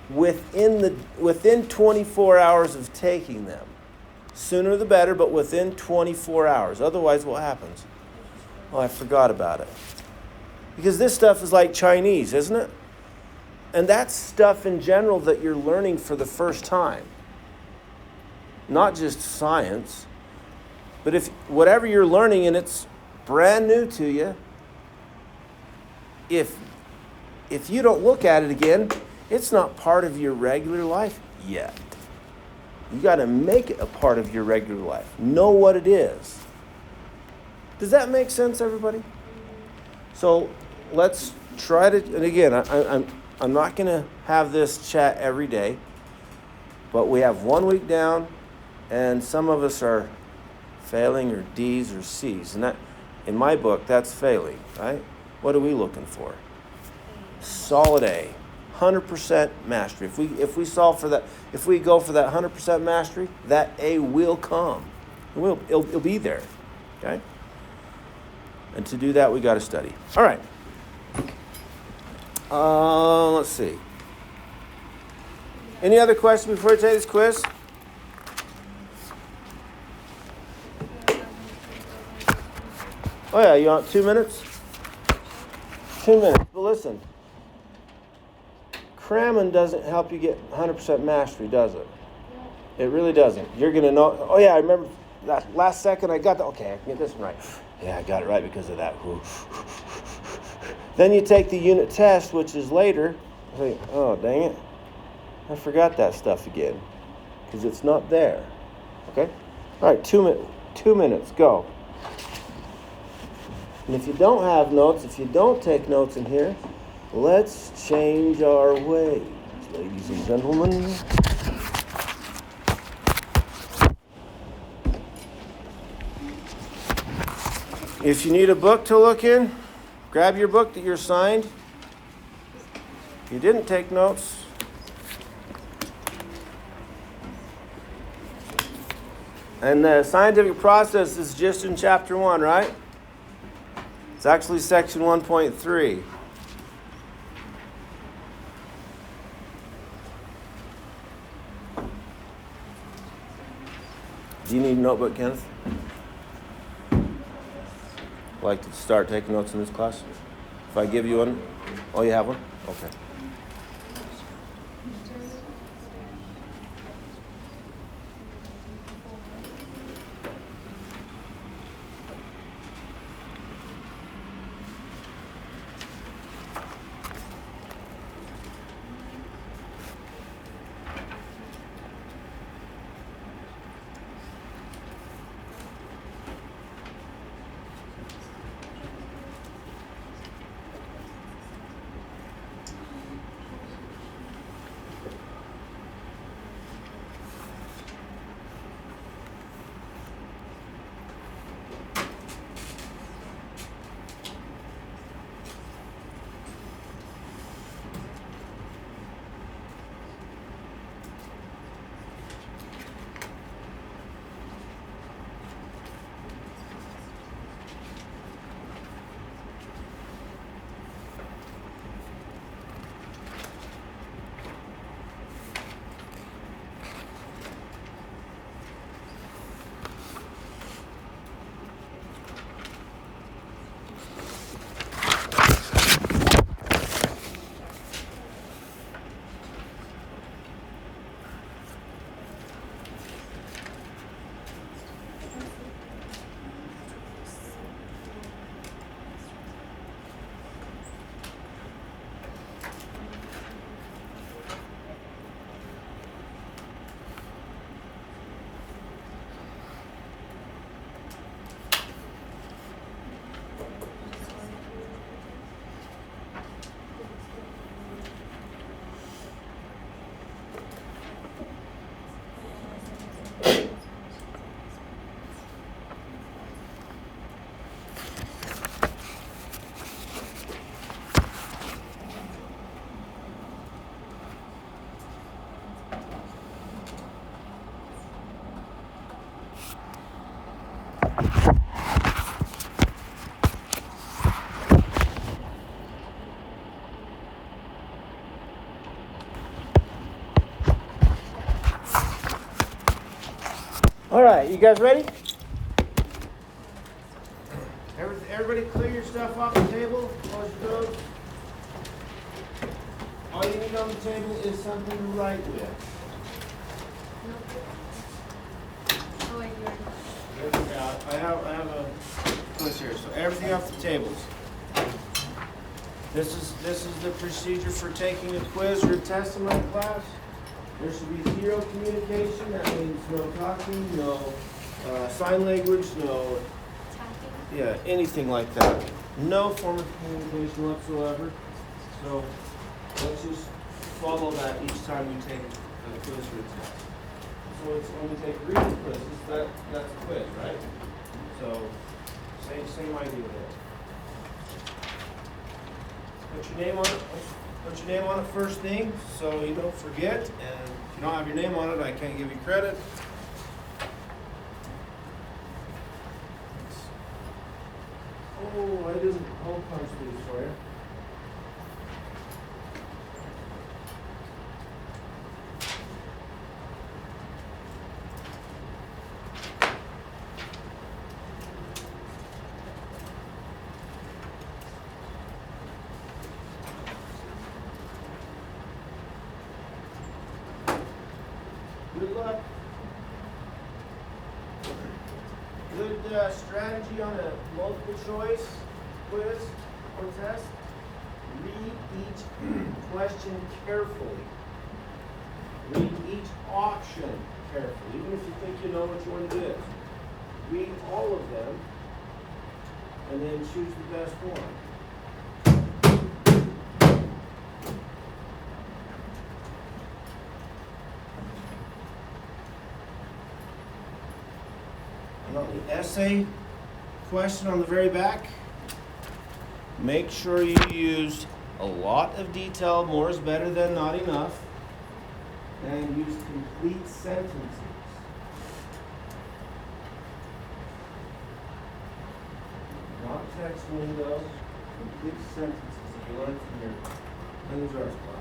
within 24 hours of taking them. Sooner the better, but within 24 hours. Otherwise, what happens? Oh, I forgot about it. Because this stuff is like Chinese, isn't it? And that's stuff in general that you're learning for the first time. Not just science, but if whatever you're learning and it's brand new to you, if you don't look at it again, it's not part of your regular life yet. You got to make it a part of your regular life. Know what it is. Does that make sense, everybody? So let's try to, and again, I'm not going to have this chat every day, but we have 1 week down, and some of us are failing or D's or C's. And that, in my book, that's failing, right? What are we looking for? Solid A. 100% mastery. If we solve for that, if we go for that 100% mastery, that A will come. It'll be there. Okay? And to do that, we got to study. All right. Let's see. Any other questions before I take this quiz? Oh yeah, you want 2 minutes? 2 minutes. But listen. Cramming doesn't help you get 100% mastery, does it? It really doesn't. You're going to know, oh yeah, I remember that last second I got that. Okay, I can get this one right. Yeah, I got it right because of that. Then you take the unit test, which is later. I think, oh, dang it. I forgot that stuff again because it's not there. Okay? All right, 2 minutes, go. And if you don't have notes, if you don't take notes in here, let's change our ways, ladies and gentlemen. If you need a book to look in, grab your book that you're assigned. If you didn't take notes, and the scientific process is just in chapter 1, right? It's actually section 1.3. Do you need a notebook, Kenneth? Like to start taking notes in this class? If I give you one? Oh, you have one? Okay. All right, you guys ready? Everybody clear your stuff off the table. Close your doors. All you need on the table is something to write with. Oh, wait, I have a quiz here. So everything off the tables. This is the procedure for taking a quiz or a test in my class. There should be zero communication. That means no talking, no sign language, no anything like that. No form of communication whatsoever. So let's just follow that each time we take a quiz or a test. So it's when we take reading quizzes, that's a quiz, right? So same idea there. Put your name on it. Put your name on it first thing, so you don't forget. And if you don't have your name on it, I can't give you credit. Oh, I didn't hole punch these for you. Good luck. Good strategy on a multiple choice quiz or test. Read each question carefully. Read each option carefully, even if you think you know which one it is. Read all of them and then choose the best one. And on the essay question on the very back, make sure you use a lot of detail. More is better than not enough. And use complete sentences. Not text window, complete sentences that you learned from your language arts class.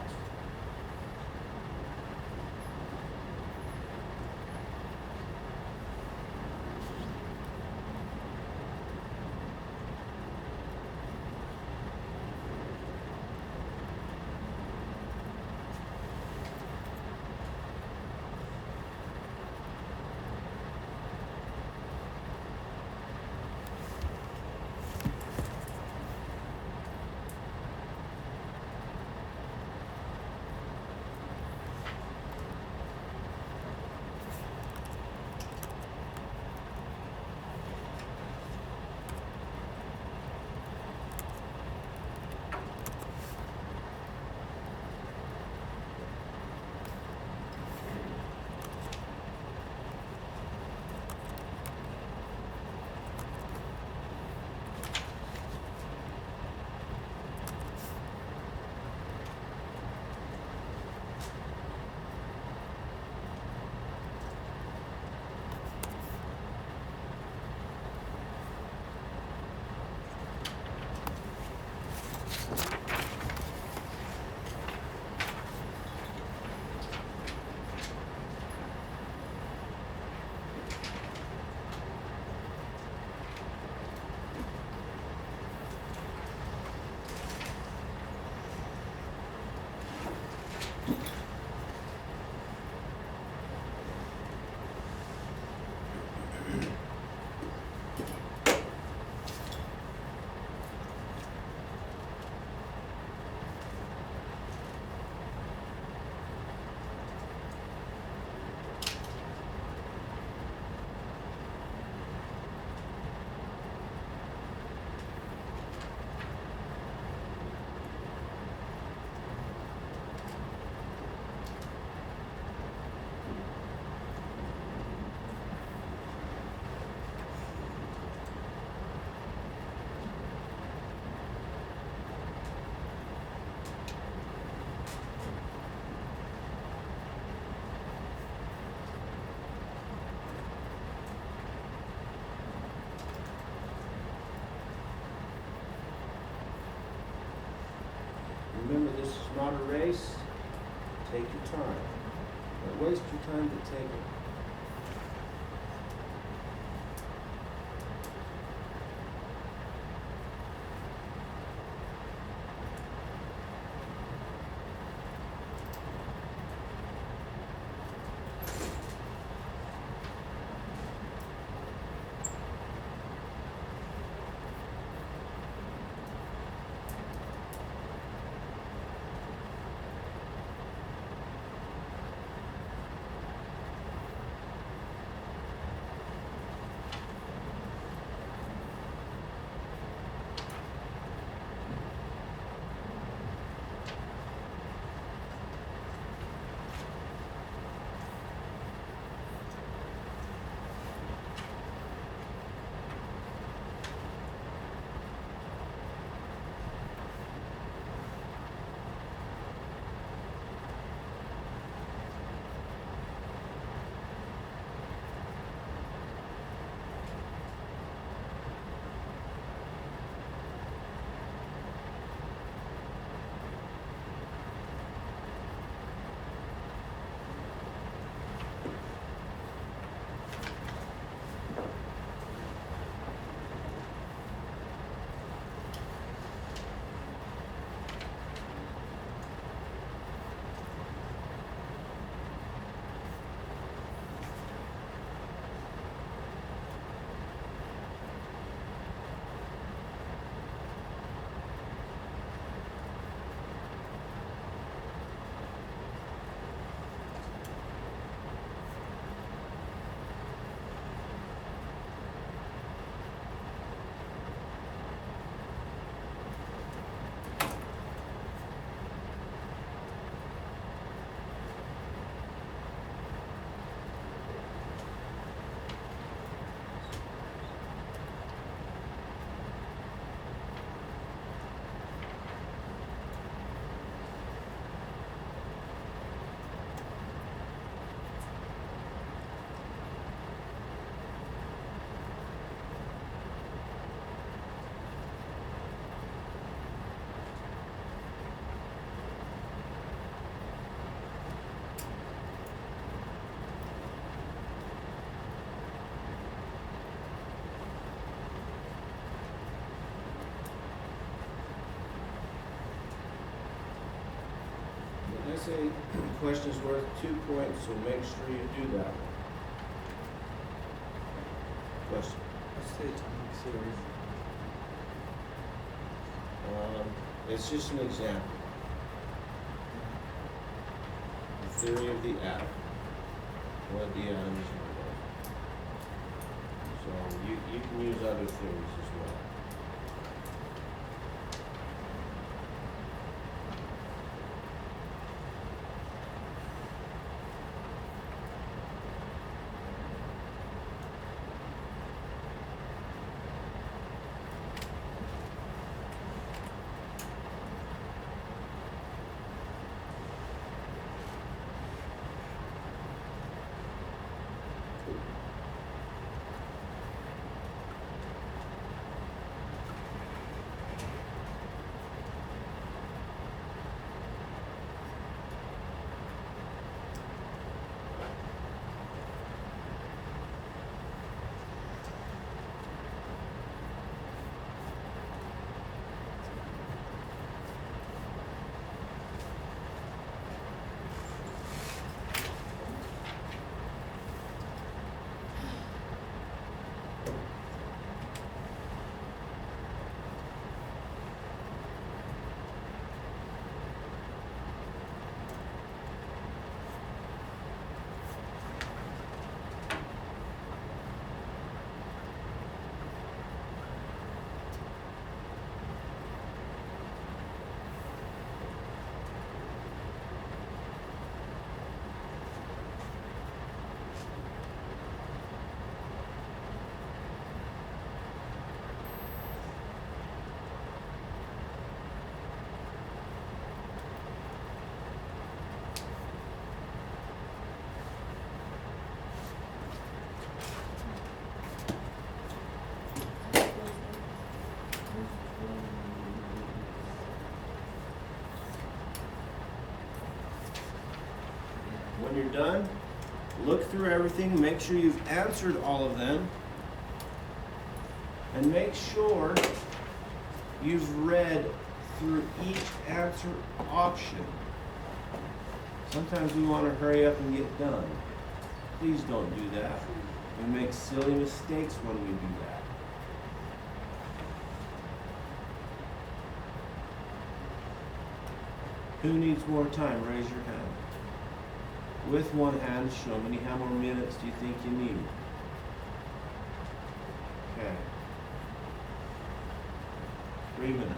Remember, this is not a race. Take your time. Don't waste your time to take it. They say question's worth 2 points, so make sure you do that one. Question. What's the atomic series? It's just an example. The theory of the atom. What the atom is made of. So you can use other theories as well. When you're done, look through everything, make sure you've answered all of them, and make sure you've read through each answer option. Sometimes we want to hurry up and get done. Please don't do that. We make silly mistakes when we do that. Who needs more time? Raise your hand. With one hand, show me how many minutes do you think you need? Okay. 3 minutes.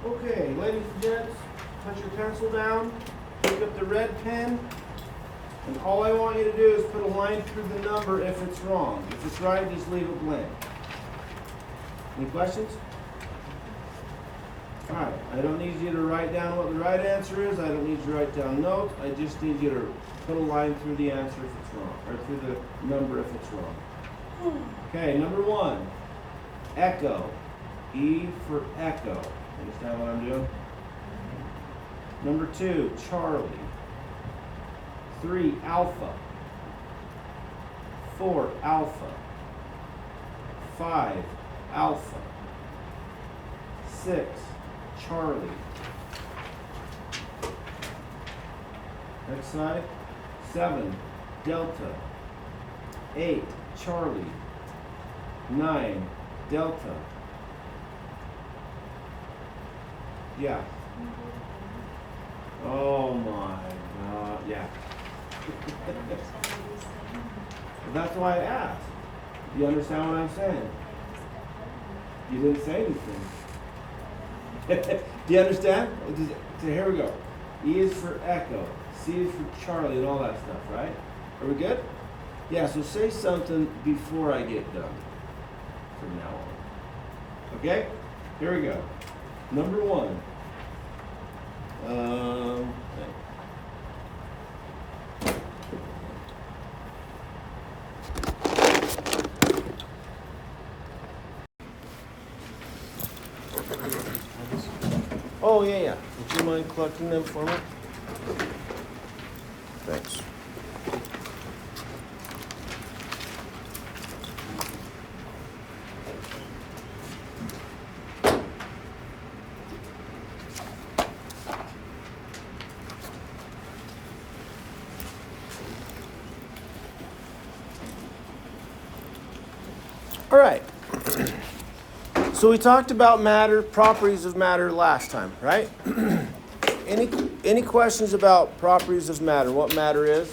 Okay, ladies and gents, put your pencil down, pick up the red pen, and all I want you to do is put a line through the number if it's wrong. If it's right, just leave it blank. Any questions? Alright, I don't need you to write down what the right answer is. I don't need you to write down notes. I just need you to put a line through the answer if it's wrong, or through the number if it's wrong. Okay, number 1, echo. E for echo. Understand what I'm doing? Number 2, Charlie. 3, alpha. 4, alpha. 5, alpha. 6, Charlie. Next slide. 7, delta. 8, Charlie. 9, delta. Yeah. Oh my God. Yeah. That's why I asked. Do you understand what I'm saying? You didn't say anything. Do you understand? So here we go. E is for echo. C is for Charlie and all that stuff, right? Are we good? Yeah, so say something before I get done from now on. Okay? Here we go. Number 1. Oh, yeah. Would you mind collecting them for me? Thanks. All right. So we talked about matter, properties of matter last time, right? Any questions about properties of matter? What matter is?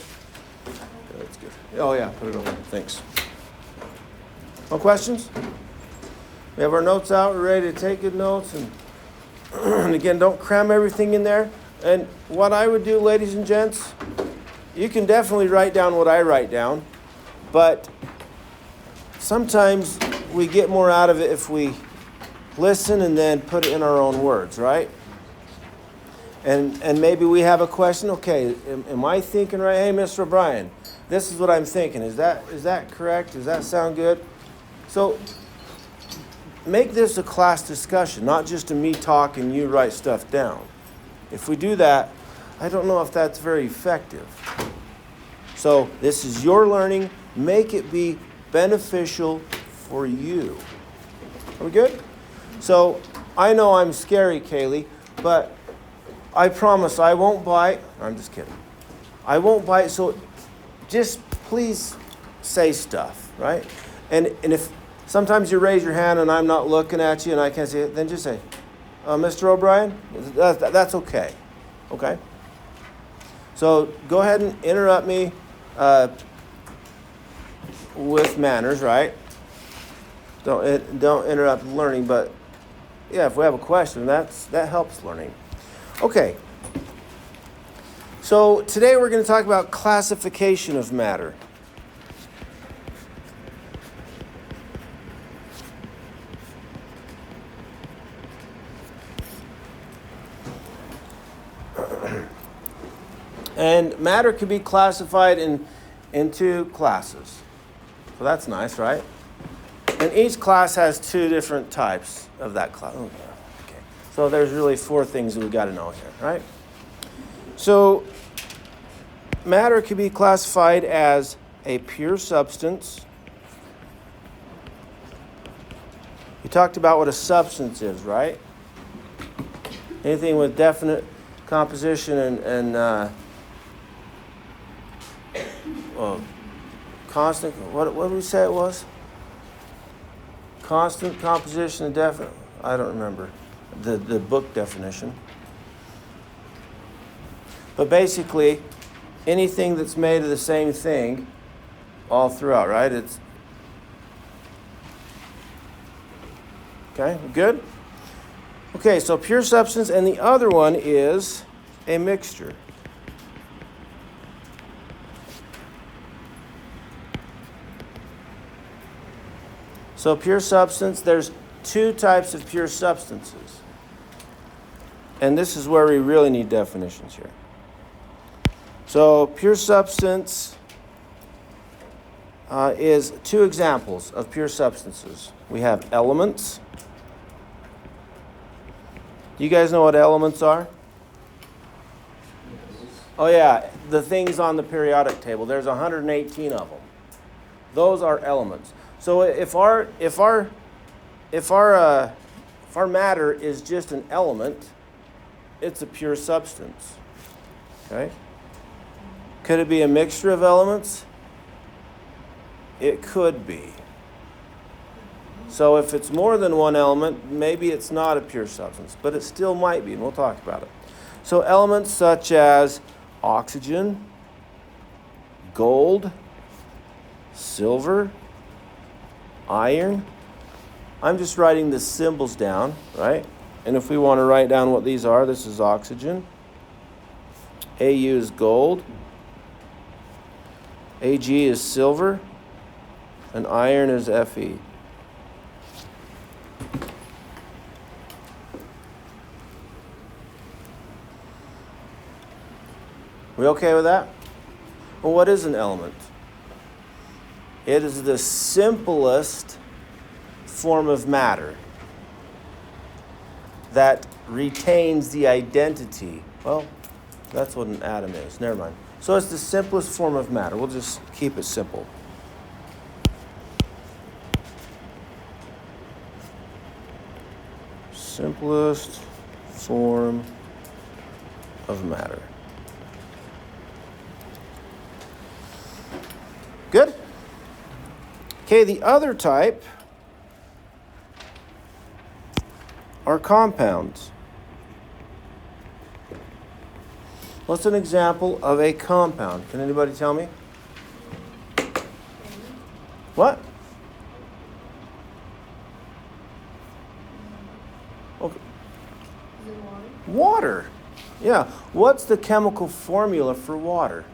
That's good. Oh yeah, put it over. Thanks. No questions? We have our notes out. We're ready to take good notes. And again, don't cram everything in there. And what I would do, ladies and gents, you can definitely write down what I write down, but sometimes we get more out of it if we listen and then put it in our own words, right? And maybe we have a question. Okay, am I thinking right? Hey, Mr. O'Brien, this is what I'm thinking. Is that correct? Does that sound good? So make this a class discussion, not just a me talk and you write stuff down. If we do that, I don't know if that's very effective. So this is your learning. Make it be beneficial for you. Are we good? So I know I'm scary, Kaylee, but I promise I won't bite. I'm just kidding. I won't bite, so just please say stuff, right? And if sometimes you raise your hand and I'm not looking at you and I can't see it, then just say, Mr. O'Brien, that's okay. Okay? So go ahead and interrupt me with manners, right? Don't interrupt learning, but yeah, if we have a question, that helps learning. Okay. So today we're going to talk about classification of matter. And matter can be classified into classes. So that's nice, right? And each class has 2 different types of that class. Oh, okay. So there's really 4 things that we've got to know here, right? So matter can be classified as a pure substance. We talked about what a substance is, right? Anything with definite composition and constant, what did we say it was? Constant composition and definite, I don't remember the book definition. But basically, anything that's made of the same thing all throughout, right? It's okay, good? Okay, so pure substance, and the other one is a mixture. So pure substance, there's two types of pure substances. And this is where we really need definitions here. So pure substance is two examples of pure substances. We have elements. Do you guys know what elements are? Oh yeah, the things on the periodic table. There's 118 of them. Those are elements. So if our matter is just an element, it's a pure substance. Okay? Could it be a mixture of elements? It could be. So if it's more than one element, maybe it's not a pure substance, but it still might be, and we'll talk about it. So elements such as oxygen, gold, silver, iron. I'm just writing the symbols down, right? And if we want to write down what these are, this is oxygen. Au is gold. Ag is silver. And iron is Fe. We okay with that? Well, what is an element? It is the simplest form of matter that retains the identity. Well, that's what an atom is. Never mind. So it's the simplest form of matter. We'll just keep it simple. Simplest form of matter. Good? Okay, the other type are compounds. What's an example of a compound? Can anybody tell me? What? Okay. Is it water? Water. Yeah. What's the chemical formula for water?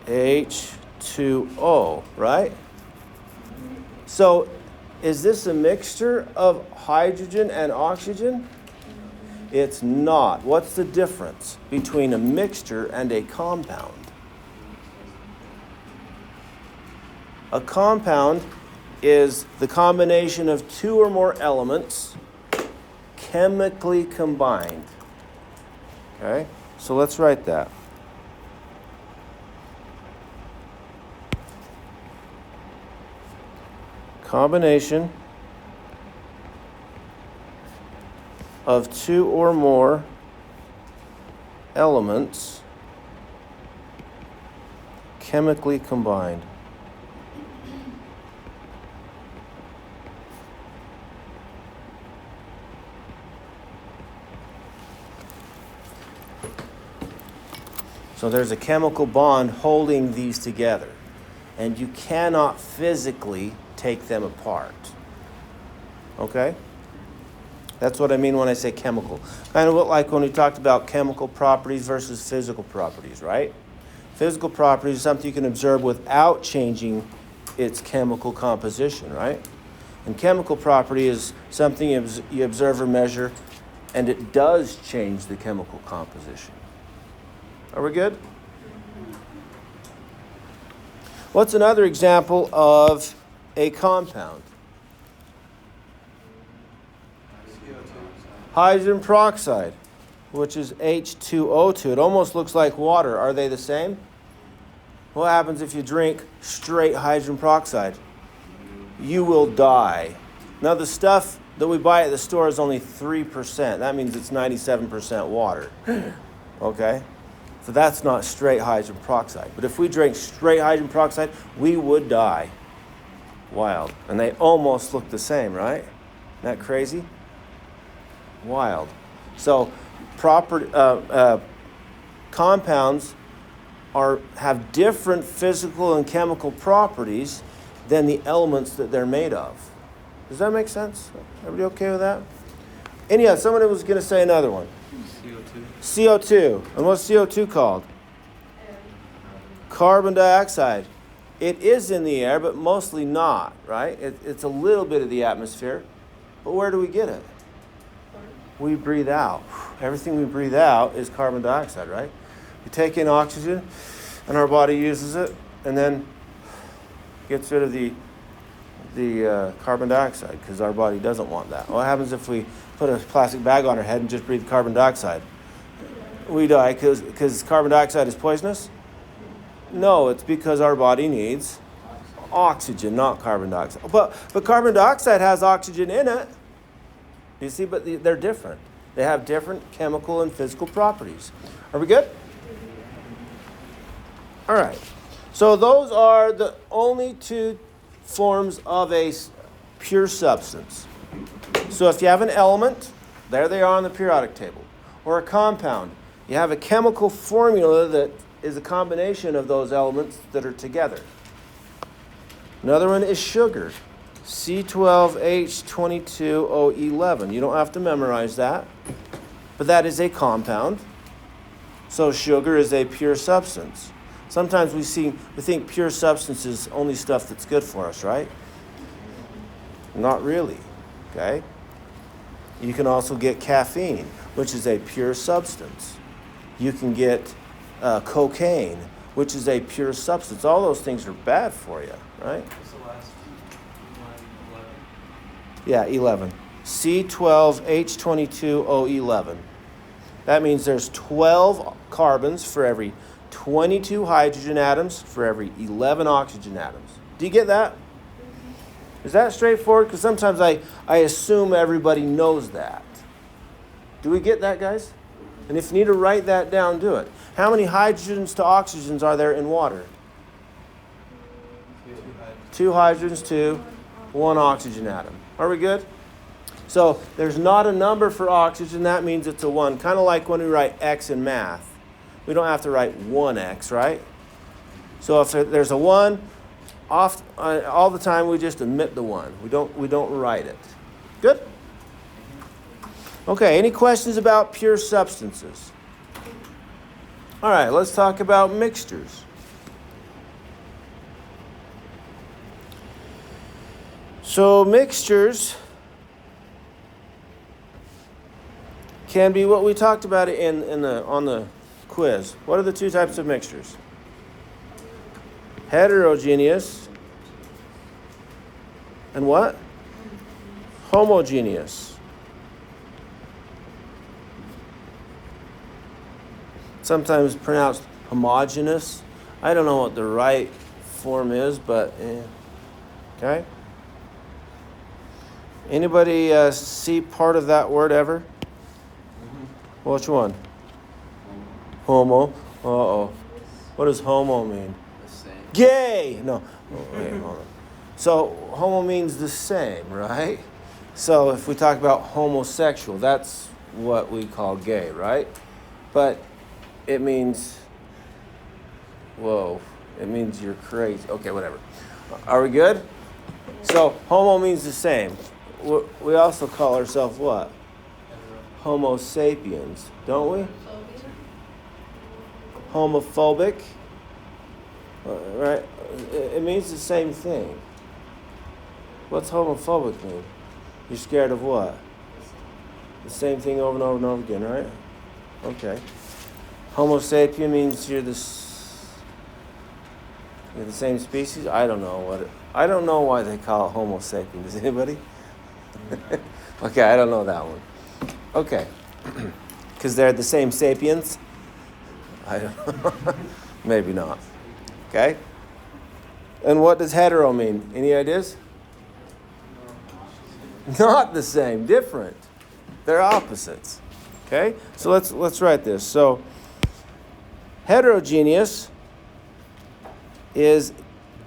H2O, right? So, is this a mixture of hydrogen and oxygen? It's not. What's the difference between a mixture and a compound? A compound is the combination of two or more elements chemically combined. Okay? So let's write that. Combination of two or more elements chemically combined. So there's a chemical bond holding these together, and you cannot physically take them apart. Okay? That's what I mean when I say chemical. Kind of like when we talked about chemical properties versus physical properties, right? Physical properties is something you can observe without changing its chemical composition, right? And chemical property is something you observe or measure, and it does change the chemical composition. Are we good? What's another example of a compound? Hydrogen peroxide, which is H2O2. It almost looks like water. Are they the same? What happens if you drink straight hydrogen peroxide? You will die. Now, the stuff that we buy at the store is only 3%. That means it's 97% water. Okay? So that's not straight hydrogen peroxide. But if we drank straight hydrogen peroxide, we would die. Wild. And they almost look the same, right? Isn't that crazy? Wild. So compounds have different physical and chemical properties than the elements that they're made of. Does that make sense? Everybody okay with that? Anyhow, someone was going to say another one. CO2. CO2. And what's CO2 called? Carbon dioxide. It is in the air, but mostly not, right? It's a little bit of the atmosphere. But where do we get it? We breathe out. Everything we breathe out is carbon dioxide, right? We take in oxygen, and our body uses it, and then gets rid of the carbon dioxide because our body doesn't want that. What happens if we put a plastic bag on our head and just breathe carbon dioxide? We die because carbon dioxide is poisonous? No, it's because our body needs oxygen, not carbon dioxide. But carbon dioxide has oxygen in it. You see, but they're different. They have different chemical and physical properties. Are we good? All right. So those are the only two forms of a pure substance. So if you have an element, there they are on the periodic table. Or a compound, you have a chemical formula that is a combination of those elements that are together. Another one is sugar. C12H22O11. You don't have to memorize that, but that is a compound. So sugar is a pure substance. Sometimes we think pure substance is only stuff that's good for us, right? Not really, okay? You can also get caffeine, which is a pure substance. You can get cocaine, which is a pure substance. All those things are bad for you, right? What's the last line? 11? Yeah, 11. C12H22O11. That means there's 12 carbons for every 22 hydrogen atoms for every 11 oxygen atoms. Do you get that? Is that straightforward? Because sometimes I assume everybody knows that. Do we get that, guys? And if you need to write that down, do it. How many hydrogens to oxygens are there in water? 2 hydrogens to 1 oxygen atom. Are we good? So there's not a number for oxygen. That means it's a 1. Kind of like when we write X in math. We don't have to write 1X, right? So if there's a 1, all the time we just omit the 1. We don't write it. Good? Okay, any questions about pure substances? All right, let's talk about mixtures. So mixtures can be what we talked about on the quiz. What are the two types of mixtures? Heterogeneous and what? Homogeneous. Sometimes pronounced homogeneous. I don't know what the right form is, but okay. Anybody see part of that word ever? Mm-hmm. Which one? Homo. Uh-oh. What does homo mean? The same. Gay! No. Oh, wait, hold on. So homo means the same, right? So if we talk about homosexual, that's what we call gay, right? But it means, it means you're crazy. Okay, whatever. Are we good? So homo means the same. We also call ourselves what? Homo sapiens, don't we? Homophobic, right? It means the same thing. What's homophobic mean? You're scared of what? The same thing over and over and over again, right? Okay. Homo sapien means you're the same species. I don't know I don't know why they call it Homo sapien. Does anybody? Okay, I don't know that one. Okay, because they're the same sapiens. I don't know. Maybe not. Okay. And what does hetero mean? Any ideas? Not the same. Different. They're opposites. Okay. So let's write this. So heterogeneous is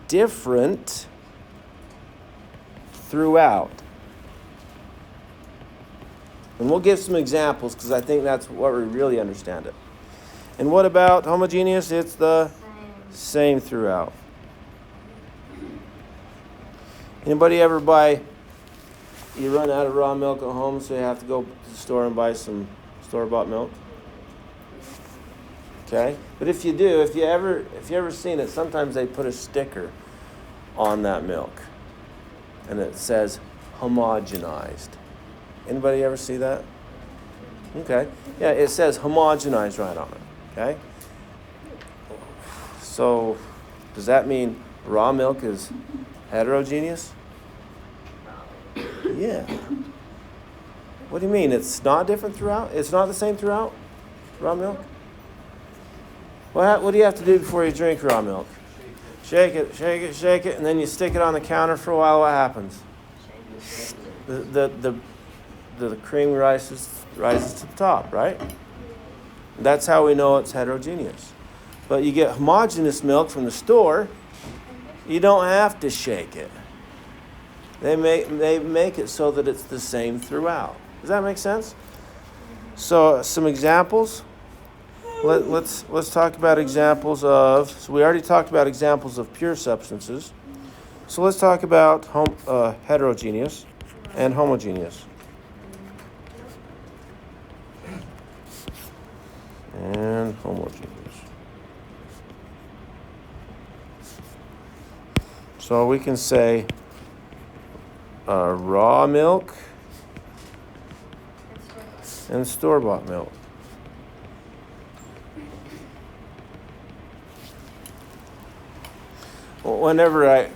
different throughout. And we'll give some examples because I think that's where we really understand it. And what about homogeneous? It's the same throughout. Anybody ever buy you run out of raw milk at home, so you have to go to the store and buy some store-bought milk. Okay, but if you do, if you ever seen it, sometimes they put a sticker on that milk, and it says homogenized. Anybody ever see that? Okay, yeah, it says homogenized right on it. Okay, so does that mean raw milk is heterogeneous? Yeah. What do you mean? It's not different throughout? It's not the same throughout? Raw milk? What do you have to do before you drink raw milk? Shake it, shake it, shake it, and then you stick it on the counter for a while. What happens? The cream rises to the top, right? That's how we know it's heterogeneous. But you get homogeneous milk from the store, you don't have to shake it. They make it so that it's the same throughout. Does that make sense? So some examples. Let's talk about examples of. So we already talked about examples of pure substances. So let's talk about heterogeneous and homogeneous. And homogeneous. So we can say raw milk and store-bought milk. Whenever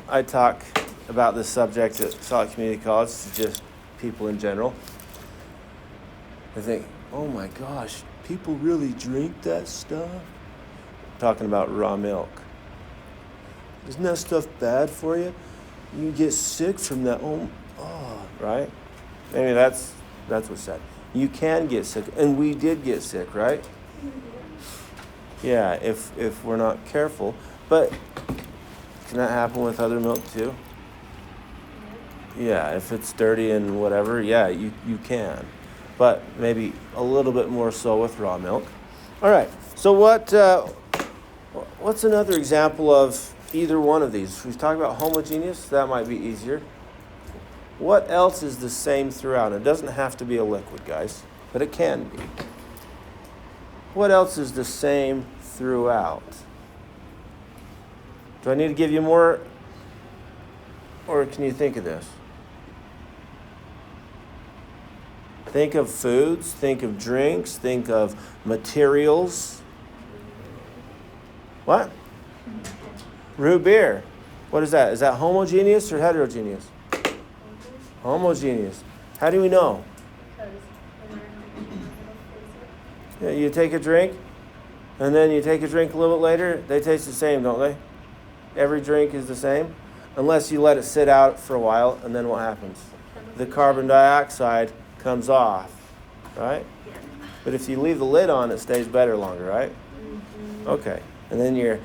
I talk about this subject at Salt Lake Community College to just people in general, I think, oh my gosh, people really drink that stuff? I'm talking about raw milk. Isn't that stuff bad for you? You get sick from that. Oh, right? Maybe that's what's said. You can get sick, and we did get sick, right? Yeah, if we're not careful. But can that happen with other milk too? Yeah, if it's dirty and whatever, yeah, you can. But maybe a little bit more so with raw milk. All right, so what's another example of either one of these? We've talked about homogeneous. That might be easier. What else is the same throughout? It doesn't have to be a liquid, guys, but it can be. What else is the same throughout? Do I need to give you more, or can you think of this? Think of foods, think of drinks, think of materials. What? Root beer. What is that? Is that homogeneous or heterogeneous? Homogeneous. How do we know? Yeah, you take a drink, and then you take a drink a little bit later, they taste the same, don't they? Every drink is the same, unless you let it sit out for a while, and then what happens? The carbon dioxide comes off, right? But if you leave the lid on, it stays better longer, right? Okay, and then you're,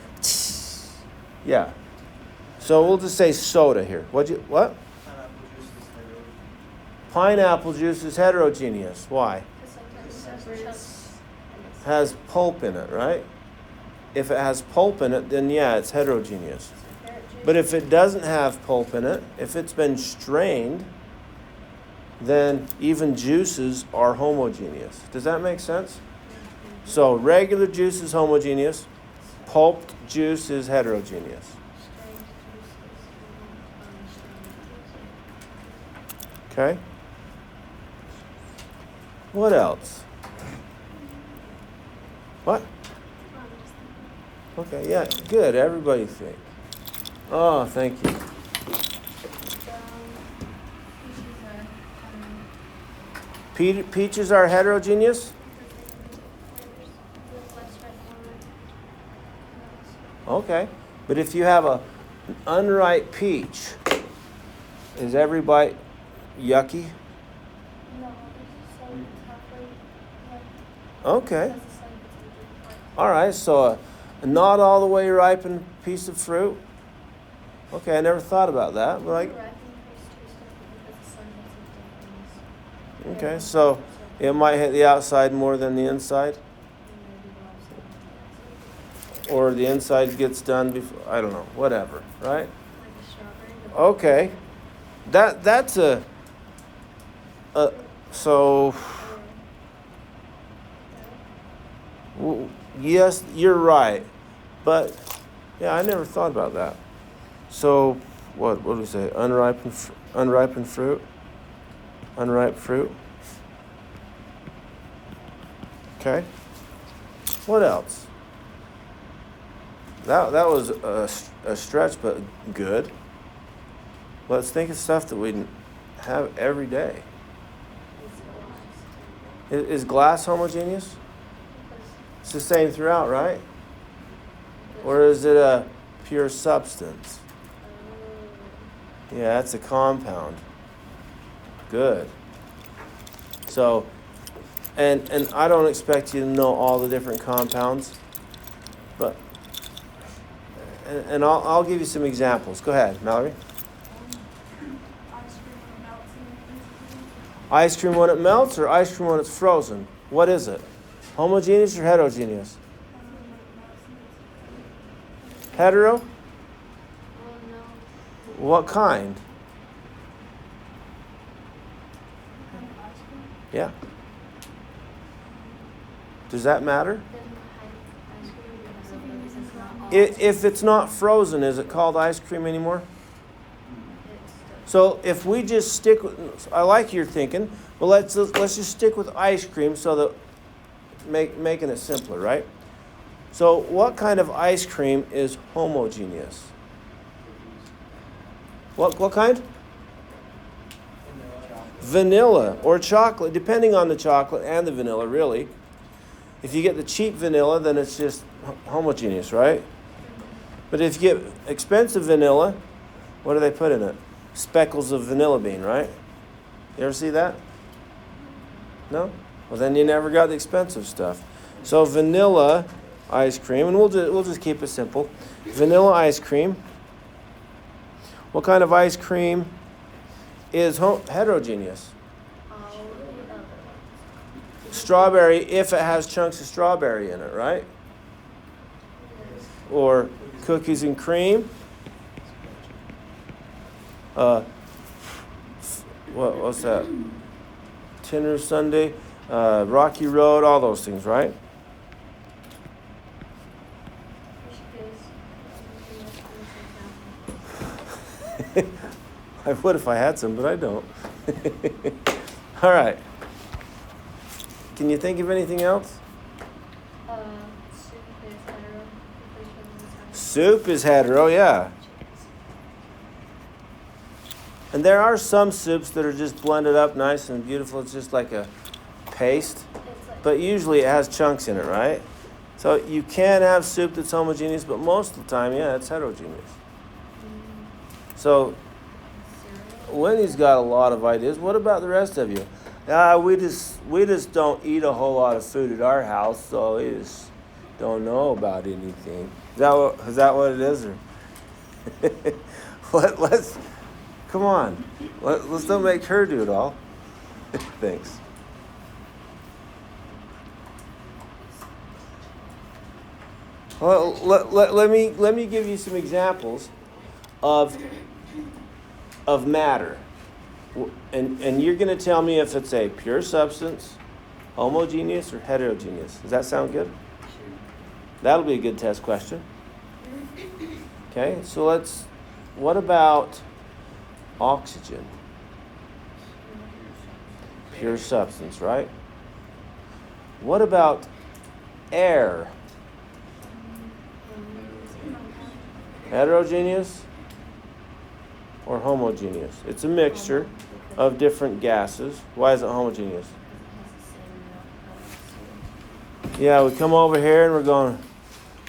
yeah. So we'll just say soda here. What? Pineapple juice is heterogeneous. Why? Has pulp in it, right? If it has pulp in it, then yeah, it's heterogeneous. But if it doesn't have pulp in it, if it's been strained, then even juices are homogeneous. Does that make sense? So regular juice is homogeneous. Pulped juice is heterogeneous. Okay? What else? What? Okay, yeah, good. Everybody think. Oh, thank you. Peaches are heterogeneous? Okay. But if you have an unripe peach, is every bite yucky? Okay. All right, so a not all the way ripened piece of fruit. Okay, I never thought about that. But okay, so it might hit the outside more than the inside? Or the inside gets done before, I don't know, whatever, right? Okay. That's a So, yes, you're right. But, yeah, I never thought about that. So, what do we say? Unripened fruit? Unripe fruit? Okay. What else? That was a stretch, but good. Let's think of stuff that we have every day. Is glass homogeneous? It's the same throughout, right? Or is it a pure substance? Yeah, that's a compound. Good. So, and I don't expect you to know all the different compounds, but and I'll give you some examples. Go ahead, Mallory. Ice cream when it melts or ice cream when it's frozen? What is it? Homogeneous or heterogeneous? Hetero? What kind? Yeah. Does that matter? If it's not frozen, is it called ice cream anymore? So if we just stick with, I like your thinking, but let's just stick with ice cream so that making it simpler, right? So what kind of ice cream is homogeneous? What kind? Vanilla or chocolate, depending on the chocolate and the vanilla, really. If you get the cheap vanilla, then it's just homogeneous, right? But if you get expensive vanilla, what do they put in it? Speckles of vanilla bean, right? You ever see that? No? Well, then you never got the expensive stuff. So vanilla ice cream, and we'll just keep it simple. Vanilla ice cream. What kind of ice cream is heterogeneous? Strawberry, if it has chunks of strawberry in it, right? Or cookies and cream. What's that? Tender Sunday, Rocky Road, all those things, right? I would if I had some, but I don't. All right. Can you think of anything else? Soup is hetero, yeah. And there are some soups that are just blended up nice and beautiful. It's just like a paste. But usually it has chunks in it, right? So you can have soup that's homogeneous, but most of the time, yeah, it's heterogeneous. So Winnie's got a lot of ideas. What about the rest of you? We just don't eat a whole lot of food at our house, so we just don't know about anything. Is that what it is? Or let's come on. Let's don't make her do it all. Thanks. Well, let me give you some examples of matter. And you're going to tell me if it's a pure substance, homogeneous, or heterogeneous. Does that sound good? That'll be a good test question. Okay, so what about oxygen? Pure substance, right? What about air? Heterogeneous or homogeneous? It's a mixture of different gases. Why is it homogeneous? Yeah, we come over here and we're going,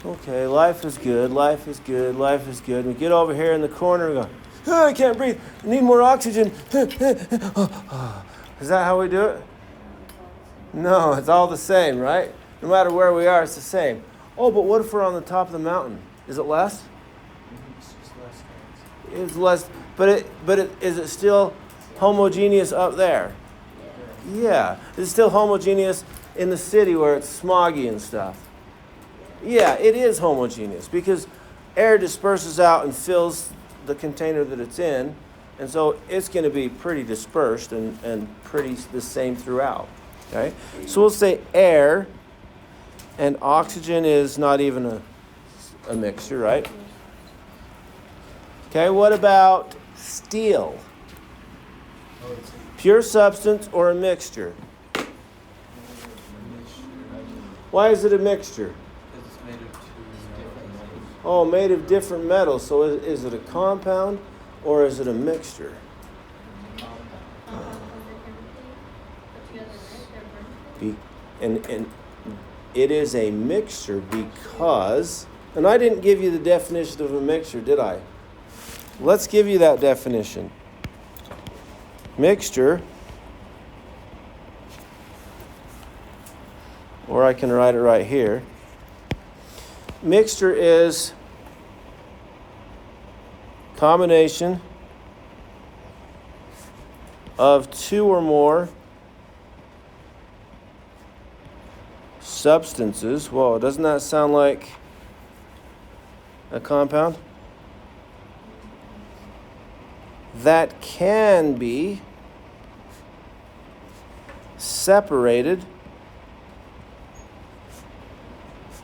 okay, life is good, life is good, life is good. We get over here in the corner and go, oh, I can't breathe, I need more oxygen. Is that how we do it? No, it's all the same, right? No matter where we are, it's the same. Oh, but what if we're on the top of the mountain? Is it less? It's less, but is it still homogeneous up there? Yeah. Is it still homogeneous in the city where it's smoggy and stuff? Yeah, it is homogeneous because air disperses out and fills the container that it's in, And so it's going to be pretty dispersed and pretty the same throughout. Okay? So we'll say air and oxygen is not even a mixture, right? Okay, what about steel? Pure substance or a mixture? Why is it a mixture? Because it's made of two different metals. Oh, made of different metals. So is it a compound or is it a mixture? And it is a mixture because, and I didn't give you the definition of a mixture, did I? Let's give you that definition. Mixture, or I can write it right here. Mixture is combination of two or more substances. Whoa, doesn't that sound like a compound? That can be separated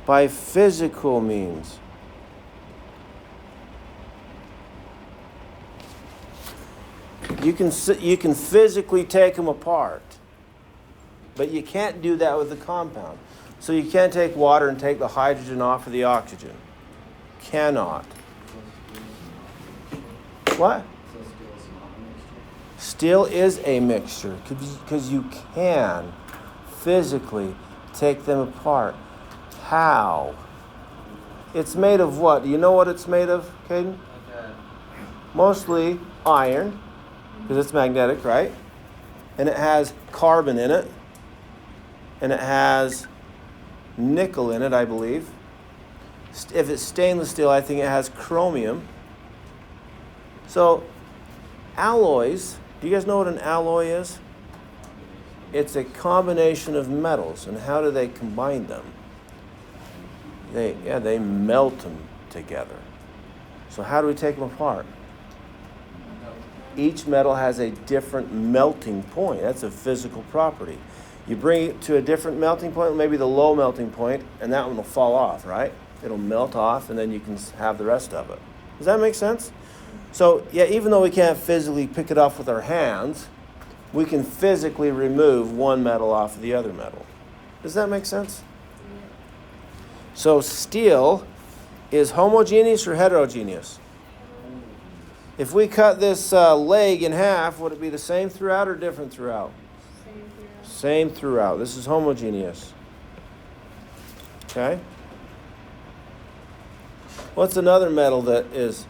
by physical means. You can physically take them apart, but you can't do that with a compound. So you can't take water and take the hydrogen off of the oxygen. Cannot. What? Steel is a mixture because you can physically take them apart. How? It's made of what? Do you know what it's made of, Caden? Okay. Mostly iron, because it's magnetic, right? And it has carbon in it. And it has nickel in it, I believe. If it's stainless steel, I think it has chromium. So, alloys, do you guys know what an alloy is? It's a combination of metals. And how do they combine them? They melt them together. So how do we take them apart? Each metal has a different melting point. That's a physical property. You bring it to a different melting point, maybe the low melting point, and that one will fall off, right? It'll melt off, and then you can have the rest of it. Does that make sense? So, yeah, even though we can't physically pick it off with our hands, we can physically remove one metal off of the other metal. Does that make sense? So steel is homogeneous or heterogeneous? If we cut this leg in half, would it be the same throughout or different throughout? Same throughout. This is homogeneous. Okay? What's another metal that is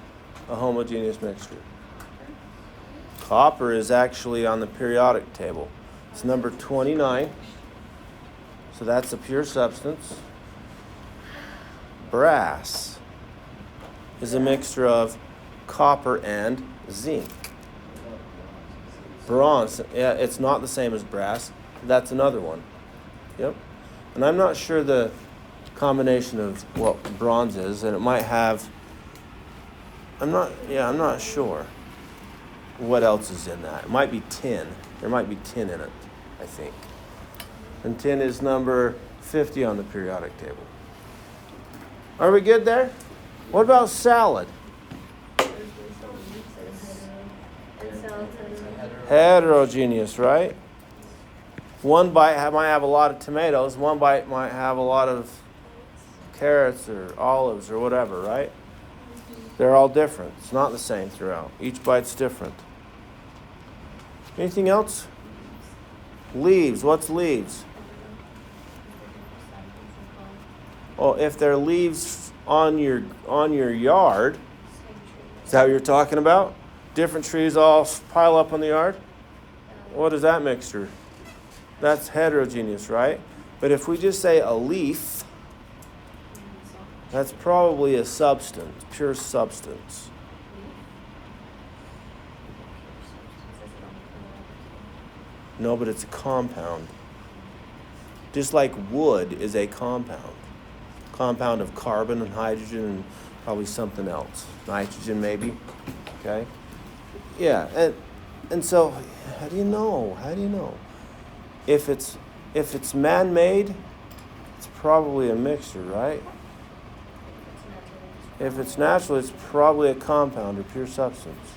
a homogeneous mixture? Copper is actually on the periodic table. It's number 29. So that's a pure substance. Brass is a mixture of copper and zinc. Bronze, yeah, it's not the same as brass. That's another one. Yep. And I'm not sure the combination of what bronze is, and it might have, I'm not sure what else is in that. It might be tin. There might be tin in it, I think. And tin is number 50 on the periodic table. Are we good there? What about salad? Heterogeneous, right? One bite might have a lot of tomatoes. One bite might have a lot of carrots or olives or whatever, right? They're all different. It's not the same throughout. Each bite's different. Anything else? Leaves. What's leaves? Oh, if they're leaves on your yard, is that what you're talking about? Different trees all pile up on the yard? What is that mixture? That's heterogeneous, right? But if we just say a leaf, that's probably a substance, pure substance. No, but it's a compound. Just like wood is a compound. Compound of carbon and hydrogen and probably something else. Nitrogen maybe, okay? Yeah, and so how do you know? How do you know? If it's man-made, it's probably a mixture, right? If it's natural, it's probably a compound or pure substance.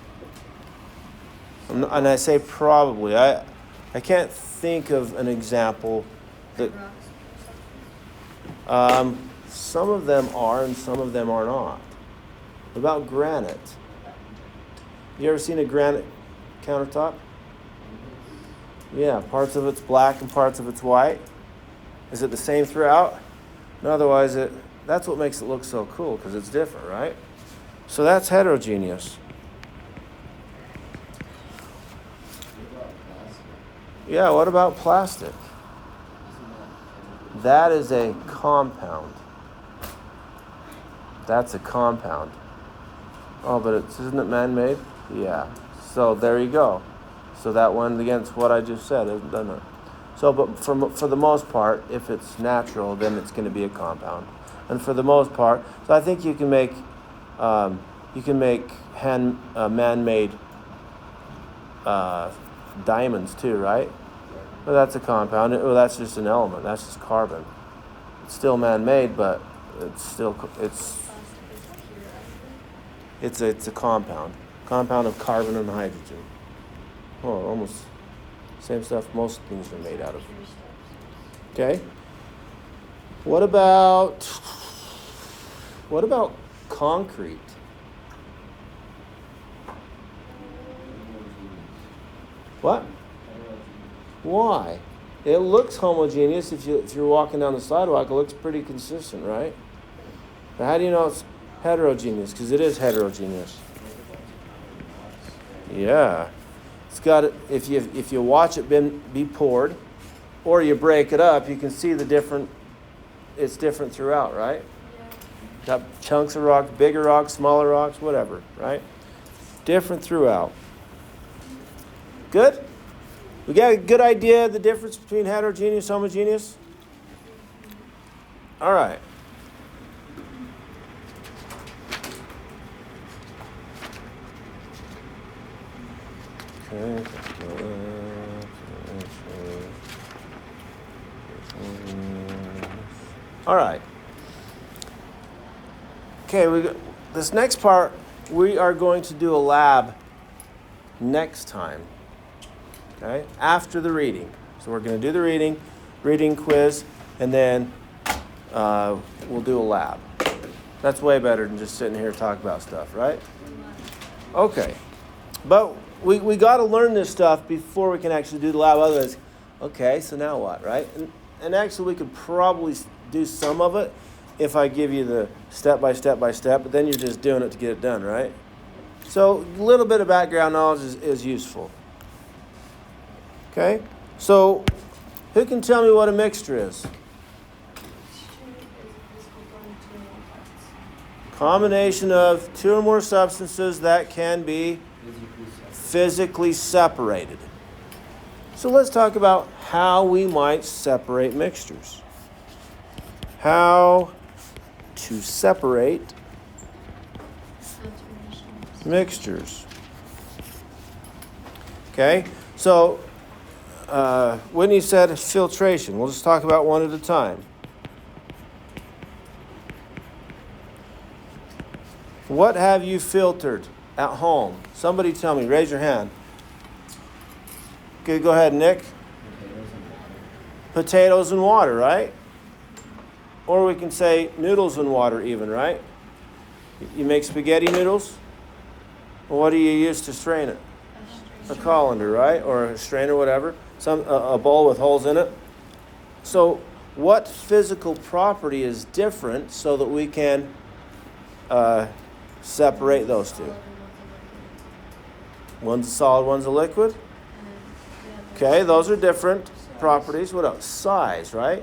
And I say probably. I can't think of an example that. Some of them are and some of them are not. What about granite? You ever seen a granite countertop? Yeah, parts of it's black and parts of it's white. Is it the same throughout? No, otherwise that's what makes it look so cool, because it's different, right? So that's heterogeneous. Yeah, what about plastic? That is a compound. That's a compound. Oh, but isn't it man-made? Yeah. So there you go. So that went against what I just said, doesn't it? So, but for the most part, if it's natural, then it's going to be a compound. And for the most part, so I think you can make man-made diamonds too, right? Well, that's a compound. Well, that's just an element. That's just carbon. It's still man-made, but it's a compound. Compound of carbon and hydrogen. Oh, almost same stuff most things are made out of. Okay. What about concrete? What? Why? It looks homogeneous. If you're walking down the sidewalk, it looks pretty consistent, right? But how do you know it's heterogeneous? Because it is heterogeneous. Yeah, it's got it. If you watch it be poured, or you break it up, you can see the different. It's different throughout, right? Yeah. Got chunks of rock, bigger rocks, smaller rocks, whatever, right? Different throughout. Good? We got a good idea of the difference between heterogeneous and homogeneous? All right. Okay. All right. Okay, this next part, we are going to do a lab next time. Okay, after the reading. So we're going to do the reading quiz, and then we'll do a lab. That's way better than just sitting here talking about stuff, right? Okay. But we got to learn this stuff before we can actually do the lab. Otherwise, okay, so now what, right? And actually, we could probably do some of it if I give you the step by step, but then you're just doing it to get it done, right? So a little bit of background knowledge is useful. Okay? So who can tell me what a mixture is? Combination of two or more substances that can be physically separated. So let's talk about how we might separate mixtures. How to separate mixtures. Okay, so Whitney said filtration. We'll just talk about one at a time. What have you filtered at home? Somebody tell me. Raise your hand. Okay, go ahead, Nick. Potatoes and water, right? Or we can say noodles and water even, right? You make spaghetti noodles? Well, what do you use to strain it? A colander, right? Or a strainer, whatever. A bowl with holes in it. So what physical property is different so that we can separate those two? One's a solid, one's a liquid. Okay, those are different properties. What else? Size, right?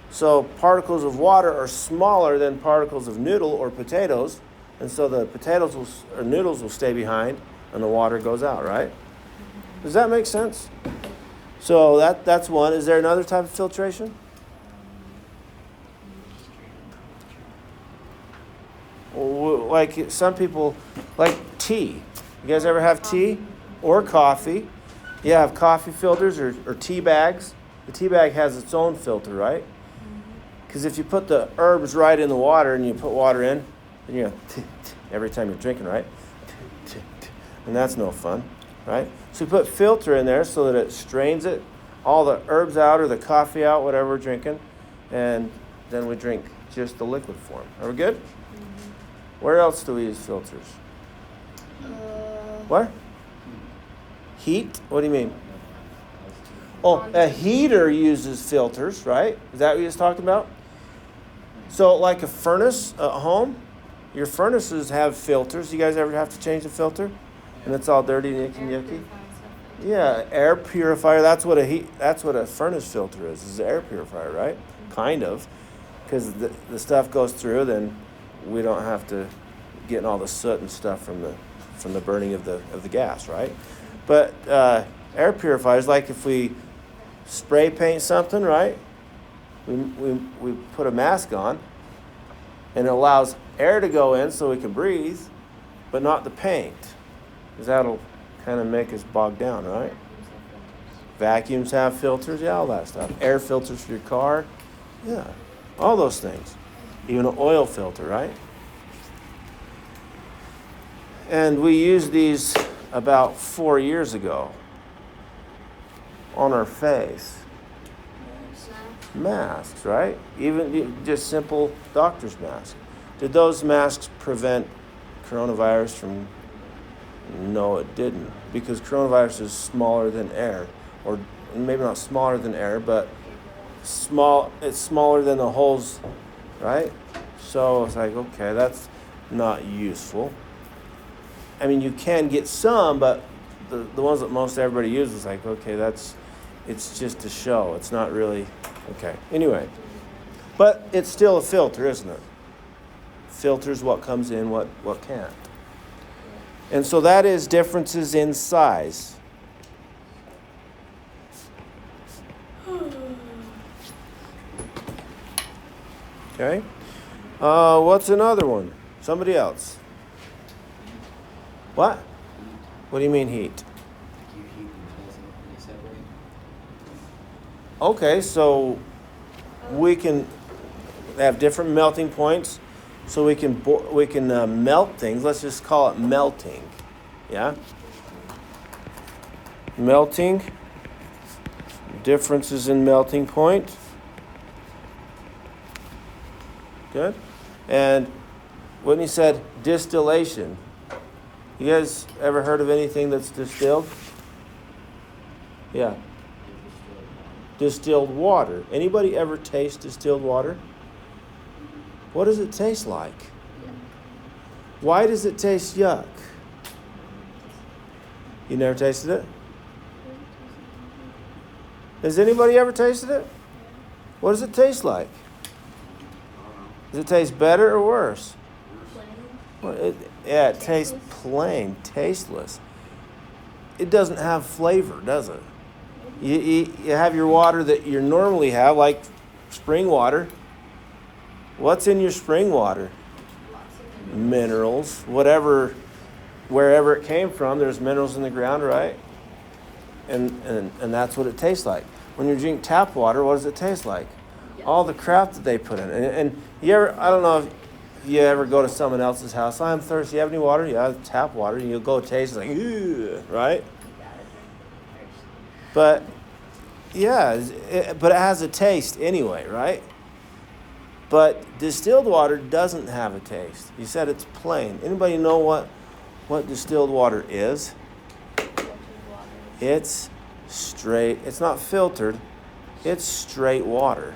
So particles of water are smaller than particles of noodle or potatoes, and so the noodles will stay behind and the water goes out, right? Does that make sense? So that's one. Is there another type of filtration? Like some people like tea. You guys ever have tea or coffee? You have coffee filters or tea bags. The tea bag has its own filter, right? Because if you put the herbs right in the water and you put water in, then you every time you're drinking, right? And that's no fun, right? So you put filter in there so that it strains it, all the herbs out or the coffee out, whatever we're drinking, and then we drink just the liquid form. Are we good? Where else do we use filters? What? Heat? What do you mean? Oh, a heater uses filters, right? Is that what you was talking about? So like a furnace at home, your furnaces have filters. You guys ever have to change the filter? And it's all dirty and yucky? Yeah, air purifier. That's what a furnace filter is an air purifier, right? Kind of. Because the stuff goes through, then we don't have to get all the soot and stuff from the burning of the gas, right? But air purifiers, like if we spray paint something, right? We put a mask on, and it allows air to go in so we can breathe, but not the paint, because that'll kind of make us bog down, right? Vacuums have filters, yeah, all that stuff. Air filters for your car, yeah, all those things. Even an oil filter, right? And we used these about 4 years ago on our face. Masks, right? Even just simple doctor's masks. Did those masks prevent coronavirus from? No, it didn't. Because coronavirus is smaller than air. Or maybe not smaller than air, but it's smaller than the holes, right? So it's like, okay, that's not useful. I mean, you can get some, but the ones that most everybody uses, like, okay, it's just a show. It's not really, okay. Anyway, but it's still a filter, isn't it? Filters what comes in, what can't. And so that is differences in size. Okay. What's another one? Somebody else. What? What do you mean heat? Okay, so we can have different melting points, so we can melt things. Let's just call it melting. Yeah. Melting. Differences in melting point. Good. And Whitney said distillation. You guys ever heard of anything that's distilled? Yeah. Distilled water. Anybody ever taste distilled water? What does it taste like? Why does it taste yuck? You never tasted it? Has anybody ever tasted it? What does it taste like? Does it taste better or worse? Well, it tastes plain, tasteless. It doesn't have flavor, does it? You have your water that you normally have, like spring water. What's in your spring water? Minerals, whatever, wherever it came from, there's minerals in the ground, right? And that's what it tastes like. When you drink tap water, what does it taste like? All the crap that they put in it. And you ever, I don't know if you ever go to someone else's house, I'm thirsty, you have any water? Yeah, tap water. And you'll go taste it like, ew, right? But, yeah, but it has a taste anyway, right? But distilled water doesn't have a taste. You said it's plain. Anybody know what distilled water is? It's straight. It's not filtered. It's straight water.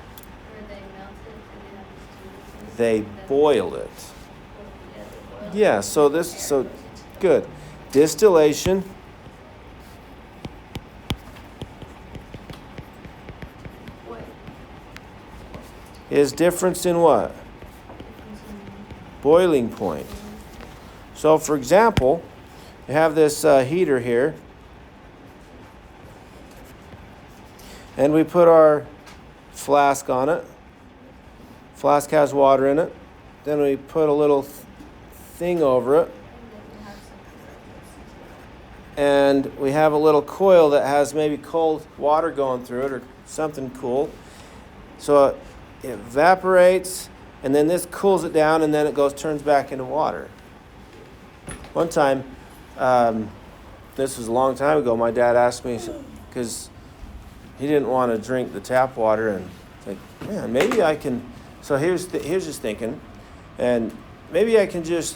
They boil it. Yeah, so good. Distillation is difference in what? Boiling point. So, for example, you have this heater here, and we put our flask on it. Flask has water in it. Then we put a little thing over it. and we have a little coil that has maybe cold water going through it or something cool. So it evaporates, and then this cools it down, and then it turns back into water. One time, this was a long time ago, my dad asked me, because he didn't want to drink the tap water, and like, man, maybe I can. So here's his thinking, and maybe I can just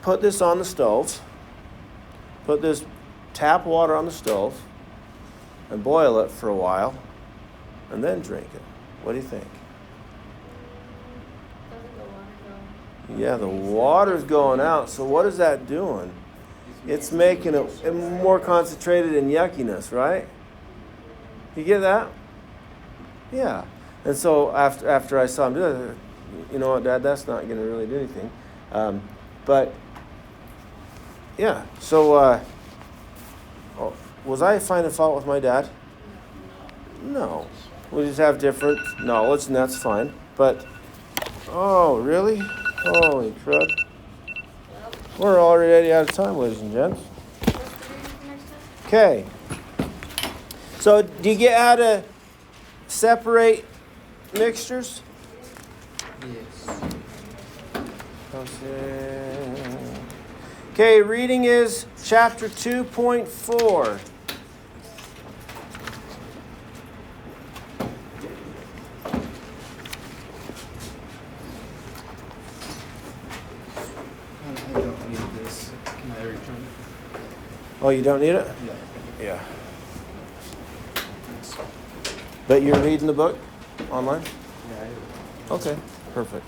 put this on the stove, put this tap water on the stove, and boil it for a while, and then drink it. What do you think? Doesn't the water go? Yeah, the water's going out. So what is that doing? It's making it more concentrated in yuckiness, right? You get that? Yeah. And so after I saw him do that, you know what, Dad, that's not going to really do anything. But, yeah. So, was I finding fault with my dad? No. We just have different knowledge, and that's fine. But, oh, really? Holy crud. We're already out of time, ladies and gents. What's the reading for next time? Okay. So, do you get how to separate mixtures? Yes. Okay, reading is chapter 2.4. I don't need this. Can I return it? Oh, you don't need it? Yeah. Yeah. But you're reading the book online? Yeah, I Okay, perfect.